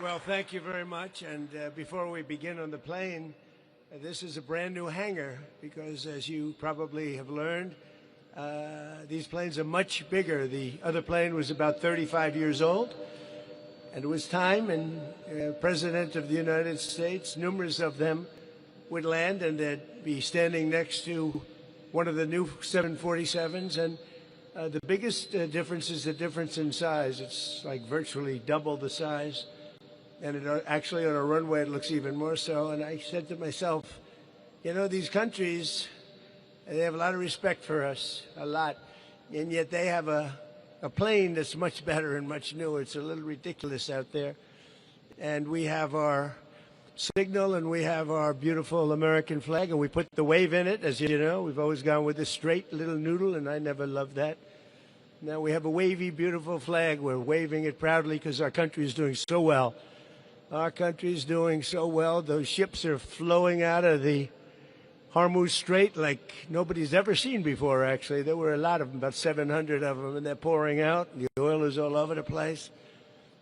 Well, thank you very much. And before we begin on the plane, this is a brand new hangar because, as you probably have learned, these planes are much bigger. The other plane was about 35 years old, and it was time, and President of the United States, numerous of them, would land, and they'd be standing next to one of the new 747s. And the biggest difference is the difference in size. It's like virtually double the size. And it, actually, on a runway, it looks even more so. And I said to myself, you know, these countries, they have a lot of respect for us, a lot. And yet they have a plane that's much better and much newer. It's a little ridiculous out there. And we have our signal, and we have our beautiful American flag, and we put the wave in it, as you know. We've always gone with this straight little noodle, and I never loved that. Now we have a wavy, beautiful flag. We're waving it proudly because our country is doing so well. Our country is doing so well. Those ships are flowing out of the Hormuz Strait like nobody's ever seen before, actually. There were a lot of them, about 700 of them, and they're pouring out. The oil is all over the place.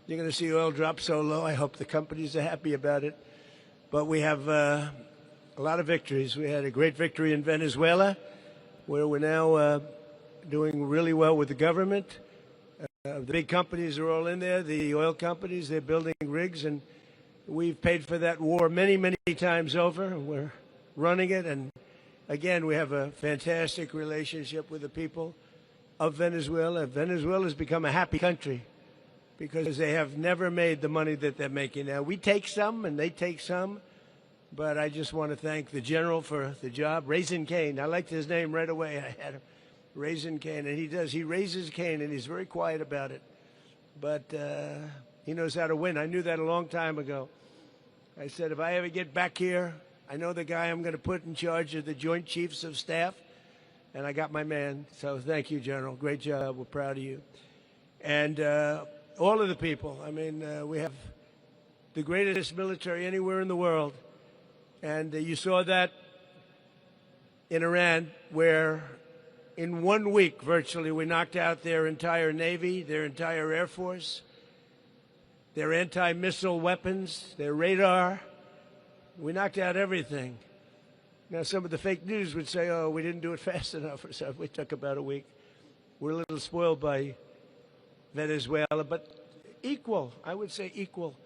You're going to see oil drop so low. I hope the companies are happy about it. But we have a lot of victories. We had a great victory in Venezuela, where we're now doing really well with the government. The big companies are all in there, the oil companies. They're building rigs, and we've paid for that war many, many times over. We're running it, and again, we have a fantastic relationship with the people of Venezuela. Venezuela has become a happy country because they have never made the money that they're making now. We take some, and they take some, but I just want to thank the general for the job. Raising Cane, I liked his name right away. I had him. Raising Cane, and he raises cane, and he's very quiet about it, but he knows how to win. I knew that a long time ago. I said, if I ever get back here, I know the guy I'm going to put in charge of the Joint Chiefs of Staff, and I got my man. So thank you, General. Great job. We're proud of you. And all of the people. I mean, we have the greatest military anywhere in the world, and you saw that in Iran, where in 1 week, virtually, we knocked out their entire Navy, their entire Air Force, their anti-missile weapons, their radar. We knocked out everything. Now, some of the fake news would say, oh, we didn't do it fast enough or something. It took about a week. We're a little spoiled by Venezuela, but equal, I would say equal.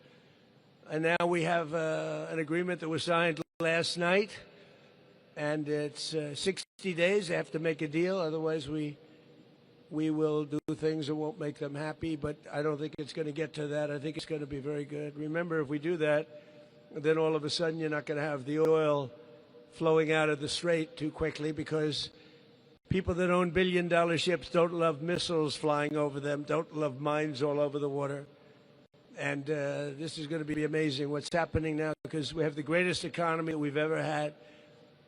And now we have an agreement that was signed last night, and it's 60 days. They have to make a deal, otherwise we will do things that won't make them happy, but I don't think it's going to get to that. I think it's going to be very good. Remember, if we do that, then all of a sudden you're not going to have the oil flowing out of the strait too quickly, because people that own billion-dollar ships don't love missiles flying over them, don't love mines all over the water. And this is going to be amazing what's happening now, because we have the greatest economy that we've ever had.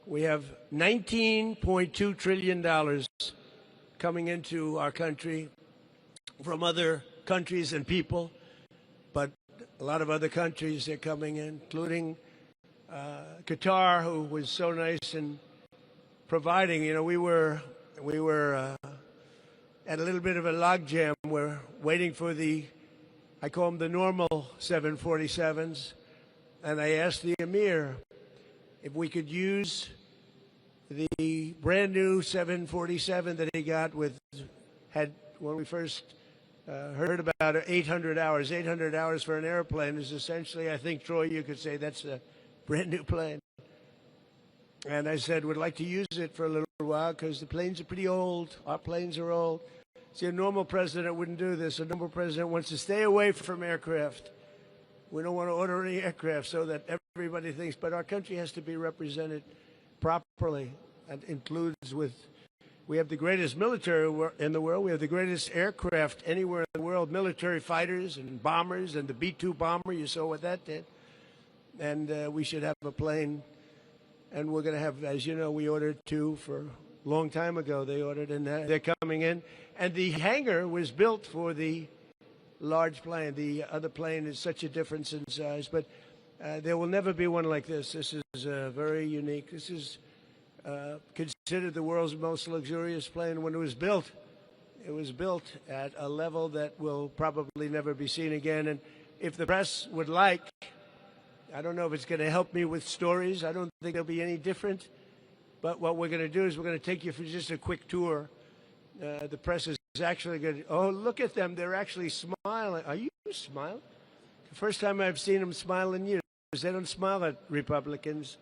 We have $19.2 trillion coming into our country from other countries and people, but a lot of other countries are coming in, including Qatar, who was so nice in providing. You know, we were at a little bit of a logjam. We're waiting for I call them the normal 747s, and I asked the Emir if we could use the brand new 747 that he got when we first heard about it, 800 hours. 800 hours for an airplane is essentially, I think, Troy, you could say that's a brand new plane. And I said, we'd like to use it for a little while because the planes are pretty old. Our planes are old. See, a normal president wouldn't do this. A normal president wants to stay away from aircraft. We don't want to order any aircraft so that everybody thinks, but our country has to be represented properly. And includes we have the greatest military in the world. We have the greatest aircraft anywhere in the world, military fighters and bombers, and the B-2 bomber, you saw what that did. And we should have a plane. And we're going to have, as you know, we ordered 2 for a long time ago. They ordered, and they're coming in. And the hangar was built for the large plane. The other plane is such a difference in size, but there will never be one like this. This is very unique. This is considered the world's most luxurious plane. When it was built at a level that will probably never be seen again. And if the press would like, I don't know if it's going to help me with stories. I don't think they'll be any different. But what we're going to do is we're going to take you for just a quick tour. The press is actually going to, oh, look at them. They're actually smiling. Are you smiling? The first time I've seen them smile in years. They don't smile at Republicans.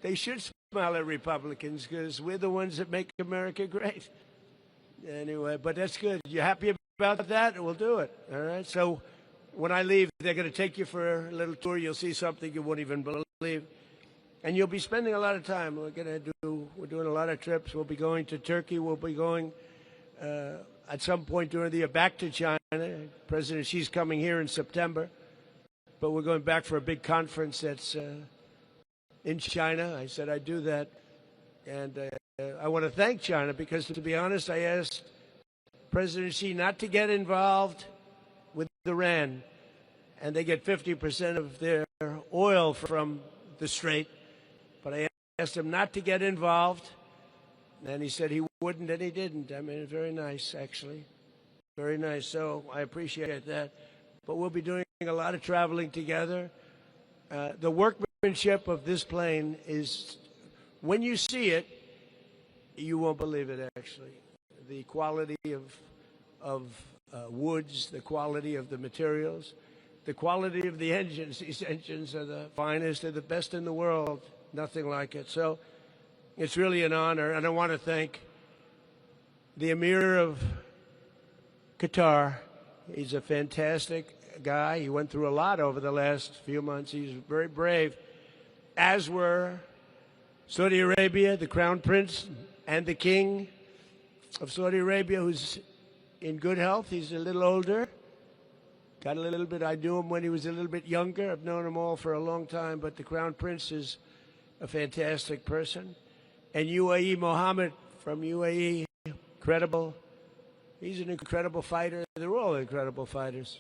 They should smile at Republicans because we're the ones that make America great. Anyway, but that's good. You happy about that? We'll do it. All right. So when I leave, they're going to take you for a little tour. You'll see something you won't even believe. And you'll be spending a lot of time. We're doing a lot of trips. We'll be going to Turkey. We'll be going at some point during the year back to China. President Xi's coming here in September. But we're going back for a big conference that's in China. I said I'd do that. And I want to thank China because, to be honest, I asked President Xi not to get involved with Iran. And they get 50% of their oil from the Strait. But I asked him not to get involved. And he said he wouldn't, and he didn't. I mean, very nice, actually. Very nice. So I appreciate that. But we'll be doing a lot of traveling together. The workmanship of this plane is, when you see it, you won't believe it, actually. The quality of woods, the quality of the materials, the quality of the engines. These engines are the finest, they're the best in the world. Nothing like it. So it's really an honor. And I want to thank the Emir of Qatar. He's a fantastic guy. He went through a lot over the last few months. He's very brave, as were Saudi Arabia, the Crown Prince, and the King of Saudi Arabia, who's in good health. He's a little older. Got a little bit, I knew him when he was a little bit younger. I've known him all for a long time, but the Crown Prince is a fantastic person. And UAE Mohammed from UAE, incredible. He's an incredible fighter. They're all incredible fighters.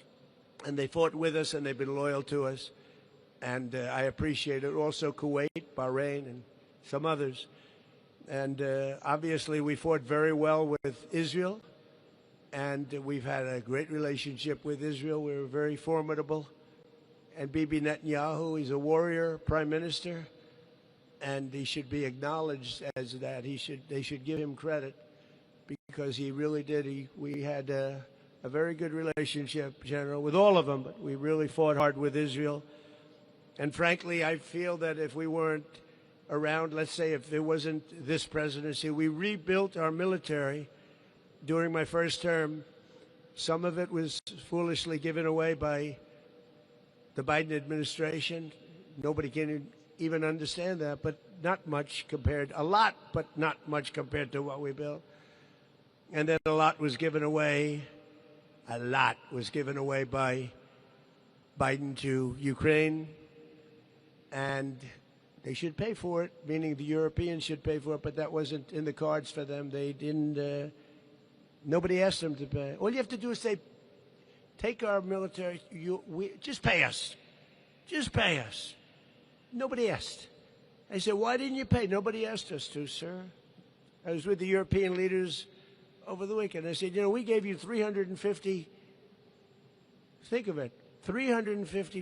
And they fought with us, and they've been loyal to us. And I appreciate it. Also Kuwait, Bahrain, and some others. And obviously we fought very well with Israel. And we've had a great relationship with Israel. We were very formidable. And Bibi Netanyahu, he's a warrior prime minister. And he should be acknowledged as that. They should give him credit because he really did. We had a very good relationship, General, with all of them, but we really fought hard with Israel. And frankly, I feel that if we weren't around, let's say if there wasn't this presidency, we rebuilt our military during my first term. Some of it was foolishly given away by the Biden administration. Nobody can even understand that, but not much compared, a lot, but not much compared to what we built. And then a lot was given away by Biden to Ukraine, and they should pay for it, meaning the Europeans should pay for it, but that wasn't in the cards for them. They didn't, nobody asked them to pay. All you have to do is say, take our military, just pay us. Just pay us. Nobody asked. I said, why didn't you pay? Nobody asked us to, sir. I was with the European leaders over the weekend. I said, we gave you $350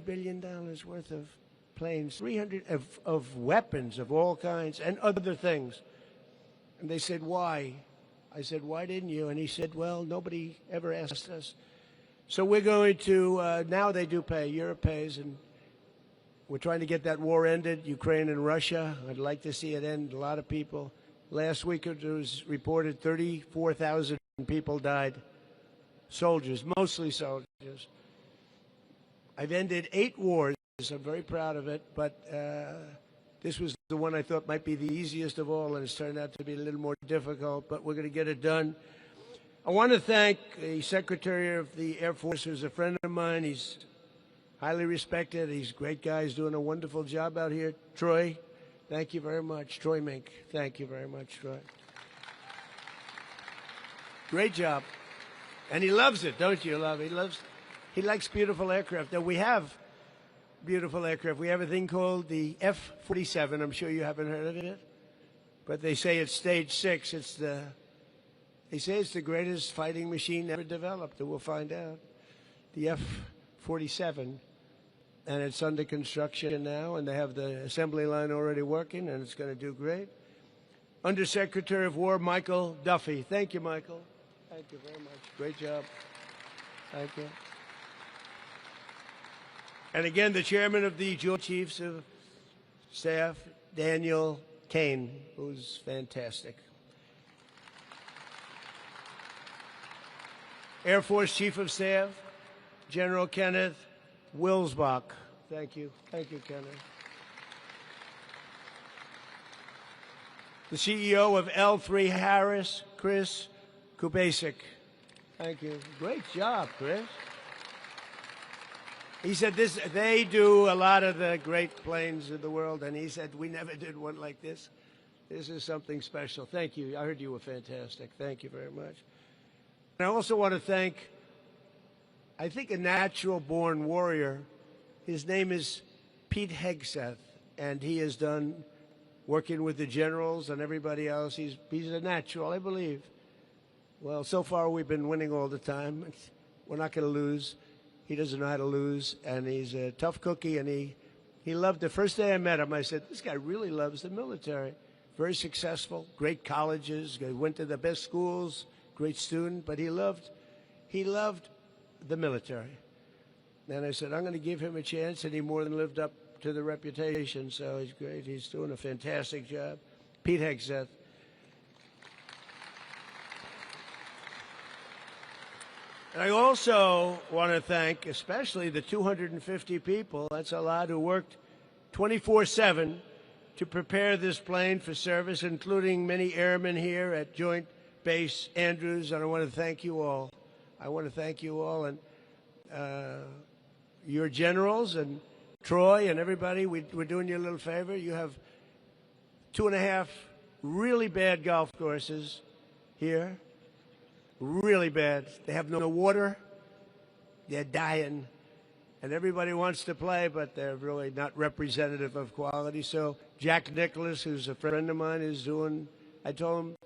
billion worth of planes, 300 of weapons of all kinds and other things. And they said, why? I said, why didn't you? And he said, well, nobody ever asked us. So we're going to, now they do pay. Europe pays, and we're trying to get that war ended, Ukraine and Russia. I'd like to see it end. A lot of people. Last week it was reported 34,000 people died. Soldiers, mostly soldiers. I've ended 8 wars. I'm very proud of it, but this was the one I thought might be the easiest of all, and it's turned out to be a little more difficult, but we're going to get it done. I want to thank the Secretary of the Air Force, who's a friend of mine. He's highly respected. He's a great guy. He's doing a wonderful job out here. Troy, thank you very much. Troy Mink, thank you very much, Troy. Great job. And he loves it, don't you? He likes beautiful aircraft. Now, we have beautiful aircraft. We have a thing called the F-47. I'm sure you haven't heard of it. But they say it's stage 6. They say it's the greatest fighting machine ever developed, and we'll find out. The 47, and it's under construction now, and they have the assembly line already working, and it's going to do great. Undersecretary of War Michael Duffy. Thank you, Michael. Thank you very much. Great job. Thank you. And again, the chairman of the Joint Chiefs of Staff, Daniel Kane, who's fantastic. Air Force Chief of Staff, General Kenneth Wilsbach. Thank you. Thank you, Kenneth. The CEO of L3 Harris, Chris Kubasik. Thank you. Great job, Chris. He said they do a lot of the great planes in the world, and he said, we never did one like this. This is something special. Thank you. I heard you were fantastic. Thank you very much. And I also want to thank, I think, a natural-born warrior. His name is Pete Hegseth, and he has done, working with the generals and everybody else, he's a natural, I believe. Well, so far we've been winning all the time. We're not going to lose. He doesn't know how to lose, and he's a tough cookie, and he loved the first day I met him, I said, this guy really loves the military. Very successful, great colleges, went to the best schools, great student, but he loved the military. And I said, I'm going to give him a chance, and he more than lived up to the reputation, so he's great. He's doing a fantastic job. Pete Hegseth. And I also want to thank especially the 250 people, that's a lot, who worked 24/7 to prepare this plane for service, including many airmen here at Joint Base Andrews, and I want to thank you all. I want to thank you all, and your generals and Troy and everybody, we're doing you a little favor. You have 2.5 really bad golf courses here. Really bad. They have no water. They're dying. And everybody wants to play, but they're really not representative of quality. So Jack Nicklaus, who's a friend of mine, is doing, I told him,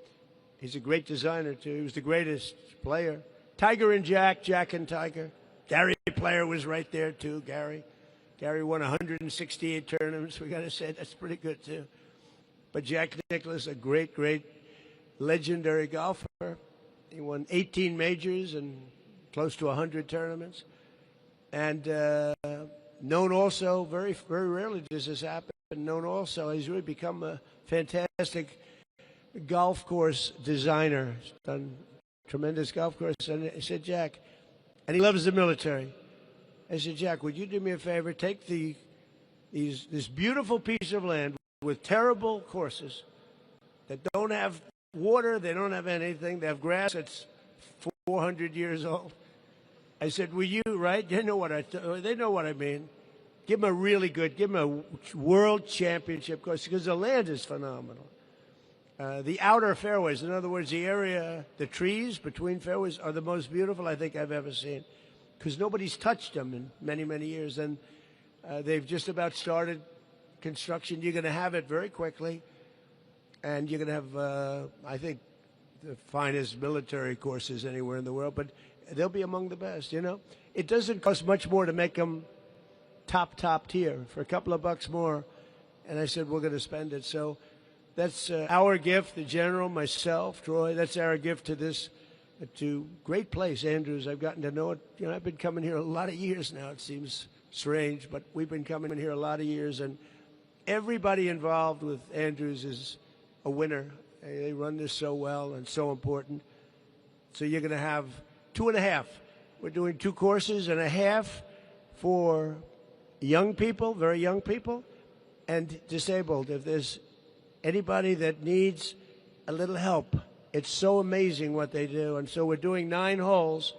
he's a great designer, too. He was the greatest player. Tiger and Jack, Jack and Tiger. Gary Player was right there, too, Gary. Gary won 168 tournaments. We got to say that's pretty good, too. But Jack Nicklaus, a great, great, legendary golfer. He won 18 majors and close to 100 tournaments. And known also, very, very rarely does this happen, known also, he's really become a fantastic golf course designer. He's done tremendous golf course. And I said, Jack, and he loves the military. I said, Jack, would you do me a favor? Take this beautiful piece of land with terrible courses that don't have water, they don't have anything, they have grass that's 400 years old. I said, will you, right? They know what I mean. Give them a really good, give them a world championship course, because the land is phenomenal. The outer fairways, in other words, the area, the trees between fairways are the most beautiful I think I've ever seen, because nobody's touched them in many, many years. And they've just about started construction. You're going to have it very quickly. And you're going to have, I think, the finest military courses anywhere in the world, but they'll be among the best, you know. It doesn't cost much more to make them top tier, for a couple of bucks more. And I said, we're going to spend it. So that's our gift, the general, myself, Troy, that's our gift to this, to great place, Andrews. I've gotten to know it. You know, I've been coming here a lot of years now. It seems strange, but we've been coming here a lot of years, and everybody involved with Andrews is a winner. They run this so well and so important. So you're going to have 2.5. We're doing 2 courses and a half for young people, very young people, and disabled. If there's anybody that needs a little help, it's so amazing what they do. And so we're doing 9 holes,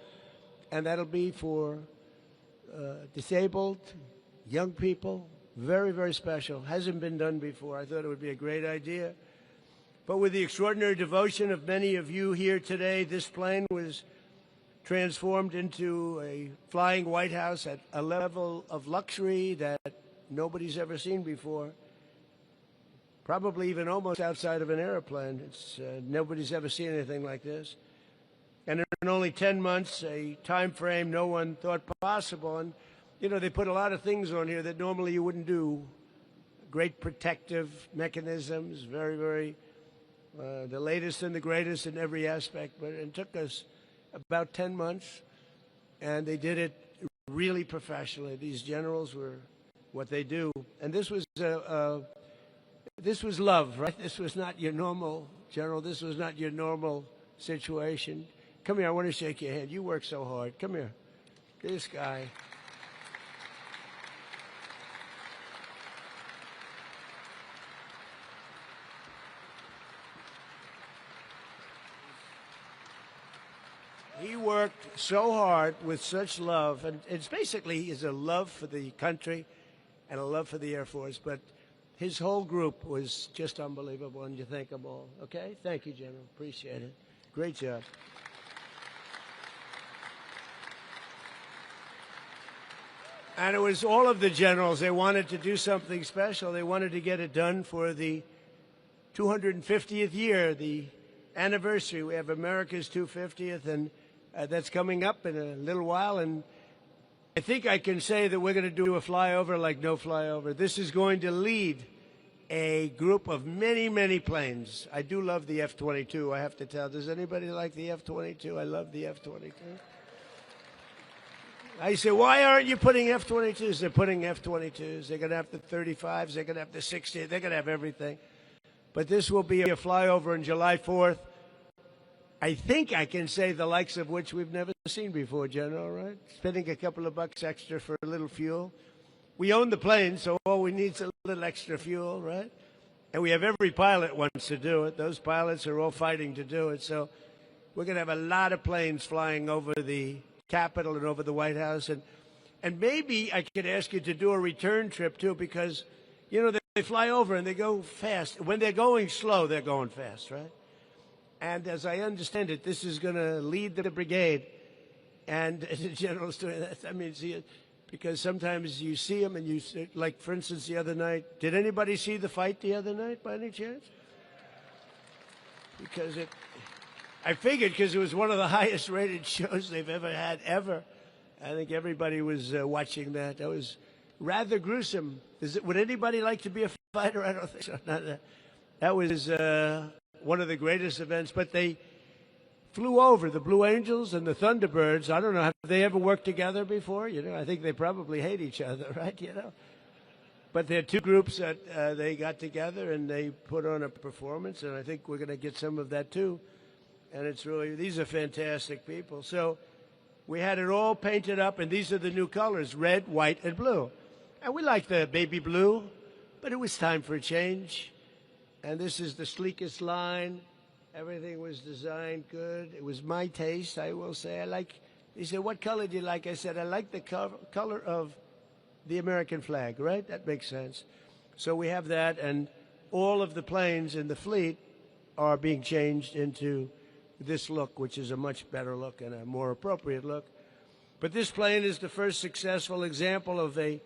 and that'll be for disabled, young people. Very, very special. Hasn't been done before. I thought it would be a great idea. But with the extraordinary devotion of many of you here today, this plane was transformed into a flying White House at a level of luxury that nobody's ever seen before. Probably even almost outside of an airplane. Nobody's ever seen anything like this. And in only 10 months, a time frame no one thought possible. And, you know, they put a lot of things on here that normally you wouldn't do. Great protective mechanisms, very, very, the latest and the greatest in every aspect. But it took us about 10 months, and they did it really professionally. These generals were what they do. And this was love, right? This was not your normal general. This was not your normal situation. Come here, I want to shake your hand. You work so hard. Come here. This guy. He worked so hard with such love, and it's basically is a love for the country and a love for the Air Force, but his whole group was just unbelievable, and you thank them all. Okay? Thank you, General. Appreciate it. Great job. And it was all of the generals. They wanted to do something special. They wanted to get it done for the 250th year, the anniversary. We have America's 250th, and that's coming up in a little while. And I think I can say that we're going to do a flyover like no flyover. This is going to lead a group of many, many planes. I do love the F-22, I have to tell. Does anybody like the F-22? I love the F-22. I say, why aren't you putting F-22s? They're putting F-22s. They're going to have the 35s. They're going to have the 60s. They're going to have everything. But this will be a flyover on July 4th. I think I can say the likes of which we've never seen before, General, right? Spending a couple of bucks extra for a little fuel. We own the plane, so all we need is a little extra fuel, right? And we have every pilot wants to do it. Those pilots are all fighting to do it. So we're going to have a lot of planes flying over the Capitol and over the White House. And maybe I could ask you to do a return trip, too, because, you know, they fly over and they go fast. When they're going slow, they're going fast, right? And as I understand it, this is going to lead the brigade. And the general's doing that. I mean, see, because sometimes you see them and you see, like, for instance, the other night. Did anybody see the fight the other night by any chance? Because I figured because it was one of the highest rated shows they've ever had, ever. I think everybody was watching that. That was rather gruesome. Would anybody like to be a fighter? I don't think so. That was one of the greatest events. But they flew over, the Blue Angels and the Thunderbirds. I don't know, have they ever worked together before? You know, I think they probably hate each other, right? You know, but they're two groups that they got together and they put on a performance, and I think we're going to get some of that too. And it's really, these are fantastic people. So we had it all painted up, and these are the new colors, red, white, and blue. And we like the baby blue, but it was time for a change. And this is the sleekest line. Everything was designed good. It was my taste, I will say. He said, what color do you like? I said, I like the color of the American flag, right? That makes sense. So we have that, and all of the planes in the fleet are being changed into this look, which is a much better look and a more appropriate look. But this plane is the first successful example of a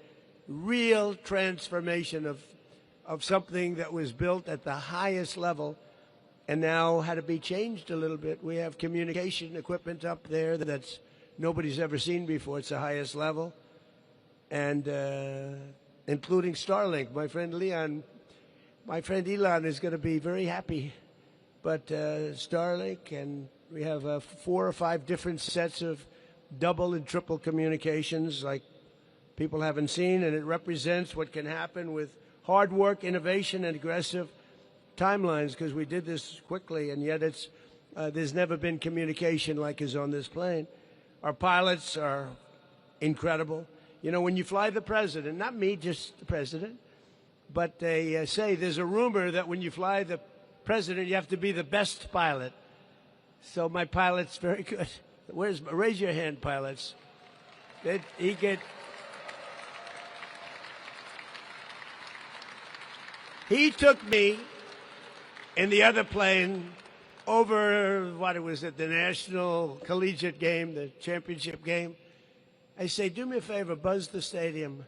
real transformation of something that was built at the highest level and now had to be changed a little bit. We have communication equipment up there that's nobody's ever seen before. It's the highest level, and including Starlink. My friend Elon is going to be very happy. But Starlink, and we have 4 or 5 different sets of double and triple communications like people haven't seen, and it represents what can happen with hard work, innovation, and aggressive timelines, because we did this quickly, and yet there's never been communication like is on this plane. Our pilots are incredible. You know, when you fly the president, not me, just the president, but they say there's a rumor that when you fly the president, you have to be the best pilot. So my pilot's very good. Raise your hand, pilots. He took me in the other plane over, the National Collegiate game, the championship game. I say, do me a favor, buzz the stadium.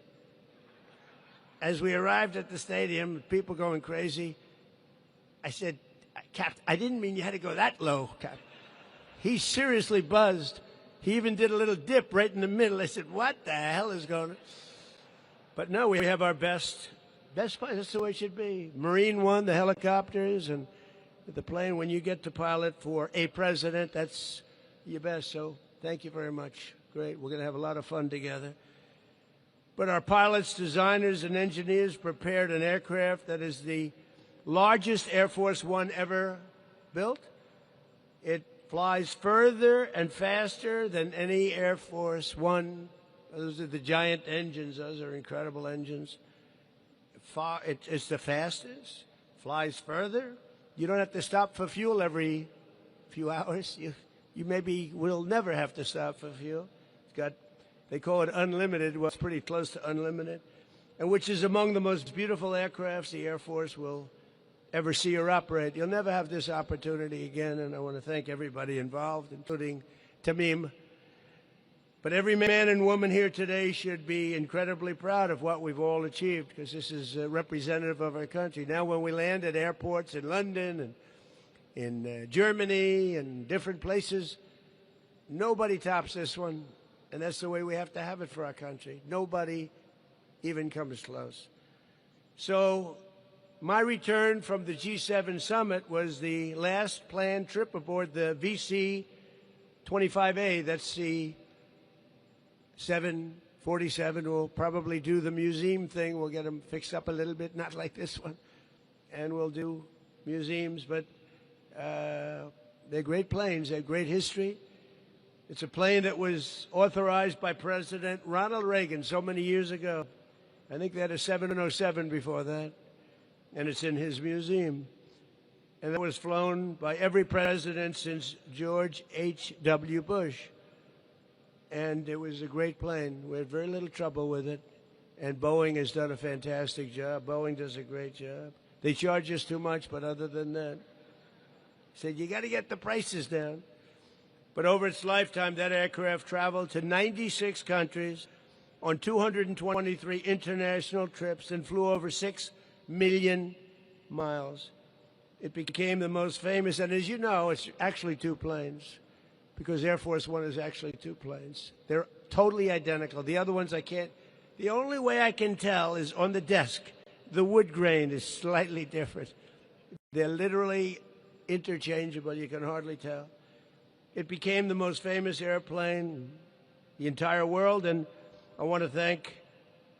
As we arrived at the stadium, people going crazy, I said, Captain, I didn't mean you had to go that low, Captain. he seriously buzzed. He even did a little dip right in the middle. I said, what the hell is going on? But no, we have our best place. That's the way it should be. Marine One, the helicopters, and the plane. When you get to pilot for a president, that's your best. So thank you very much. Great. We're going to have a lot of fun together. But our pilots, designers, and engineers prepared an aircraft that is the largest Air Force One ever built. It flies further and faster than any Air Force One. Those are the giant engines. Those are incredible engines. It's the fastest. Flies further. You don't have to stop for fuel every few hours. You maybe will never have to stop for fuel. It's got, they call it unlimited. Well, it's pretty close to unlimited, and which is among the most beautiful aircrafts the Air Force will ever see or operate. You'll never have this opportunity again, and I want to thank everybody involved, including Tamim. But every man and woman here today should be incredibly proud of what we've all achieved, because this is representative of our country. Now, when we land at airports in London and in Germany and different places, nobody tops this one, and that's the way we have to have it for our country. Nobody even comes close. So my return from the G7 summit was the last planned trip aboard the VC-25A. That's the 747. We'll probably do the museum thing. We'll get them fixed up a little bit, not like this one. And we'll do museums, but they're great planes. They have great history. It's a plane that was authorized by President Ronald Reagan so many years ago. I think they had a 707 before that, and it's in his museum. And that was flown by every president since George H.W. Bush. And it was a great plane. We had very little trouble with it. And Boeing has done a fantastic job. Boeing does a great job. They charge us too much, but other than that, said, you got to get the prices down. But over its lifetime, that aircraft traveled to 96 countries on 223 international trips and flew over 6 million miles. It became the most famous, and as you know, it's actually two planes, because Air Force One is actually two planes. They're totally identical. The other ones I can't. The only way I can tell is on the desk. The wood grain is slightly different. They're literally interchangeable. You can hardly tell. It became the most famous airplane in the entire world, and I want to thank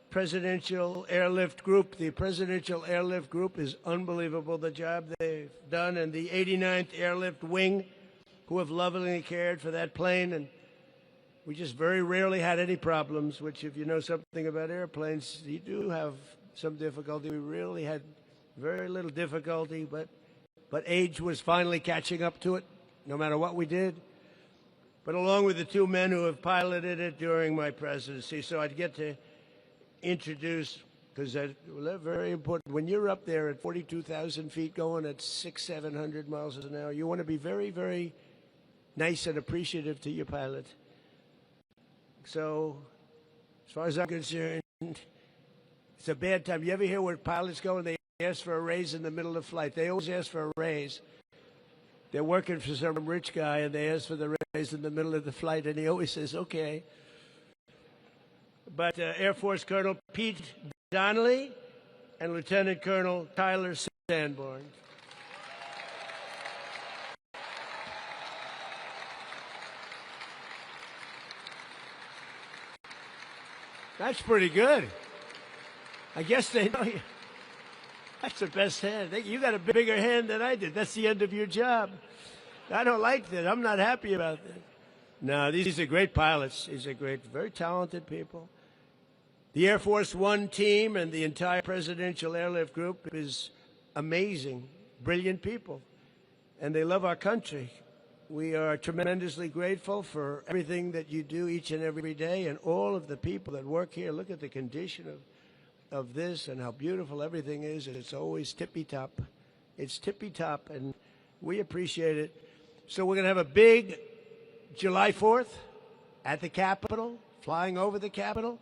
Presidential Airlift Group. The Presidential Airlift Group is unbelievable, the job they've done, and the 89th Airlift Wing, who have lovingly cared for that plane. And we just very rarely had any problems, which if you know something about airplanes, you do have some difficulty. We really had very little difficulty, but age was finally catching up to it, no matter what we did. But along with the two men who have piloted it during my presidency, so I'd get to introduce, because that's very important. When you're up there at 42,000 feet going at 600-700 miles an hour, you want to be very, very nice and appreciative to your pilot. So as far as I'm concerned, it's a bad time. You ever hear where pilots go and they ask for a raise in the middle of flight? They always ask for a raise. They're working for some rich guy, and they ask for the raise in the middle of the flight, and he always says, okay. But Air Force Colonel Pete Donnelly and Lieutenant Colonel Tyler Sanborn. That's pretty good. I guess they know you. That's the best hand. You got a bigger hand than I did. That's the end of your job. I don't like that. I'm not happy about that. No, these are great pilots. These are great, very talented people. The Air Force One team and the entire Presidential Airlift Group is amazing, brilliant people, and they love our country. We are tremendously grateful for everything that you do each and every day, and all of the people that work here. Look at the condition of this and how beautiful everything is, and it's always tippy-top. It's tippy-top, and we appreciate it. So we're going to have a big July 4th at the Capitol, flying over the Capitol.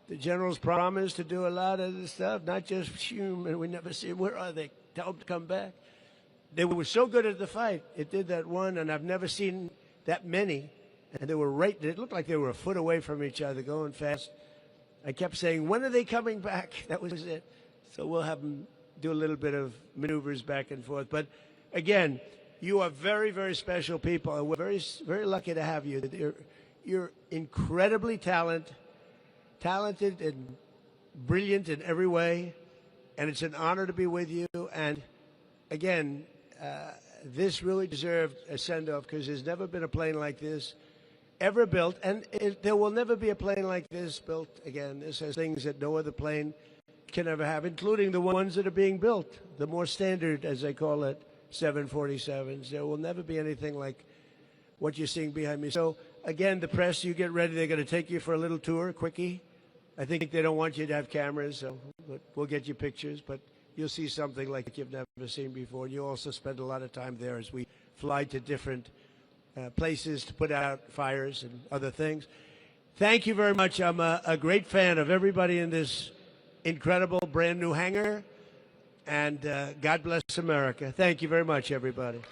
The generals promised to do a lot of this stuff, not just and we never see, where are they? Tell them to come back. They were so good at the fight. It did that one, and I've never seen that many, and they were right, it looked like they were a foot away from each other going fast. I kept saying, when are they coming back? That was it. So we'll have them do a little bit of maneuvers back and forth. But again, you are very, very special people, and we're very, very lucky to have you. You're incredibly talented and brilliant in every way, and it's an honor to be with you. And again, this really deserved a send-off because there's never been a plane like this ever built, and there will never be a plane like this built again. This has things that no other plane can ever have, including the ones that are being built, the more standard, as they call it, 747s. There will never be anything like what you're seeing behind me. So again, the press, you get ready. They're going to take you for a little tour, quickie. I think they don't want you to have cameras, so we'll get you pictures, but you'll see something like you've never seen before. You also spend a lot of time there as we fly to different places to put out fires and other things. Thank you very much. I'm a great fan of everybody in this incredible brand new hangar, and God bless America. Thank you very much, everybody.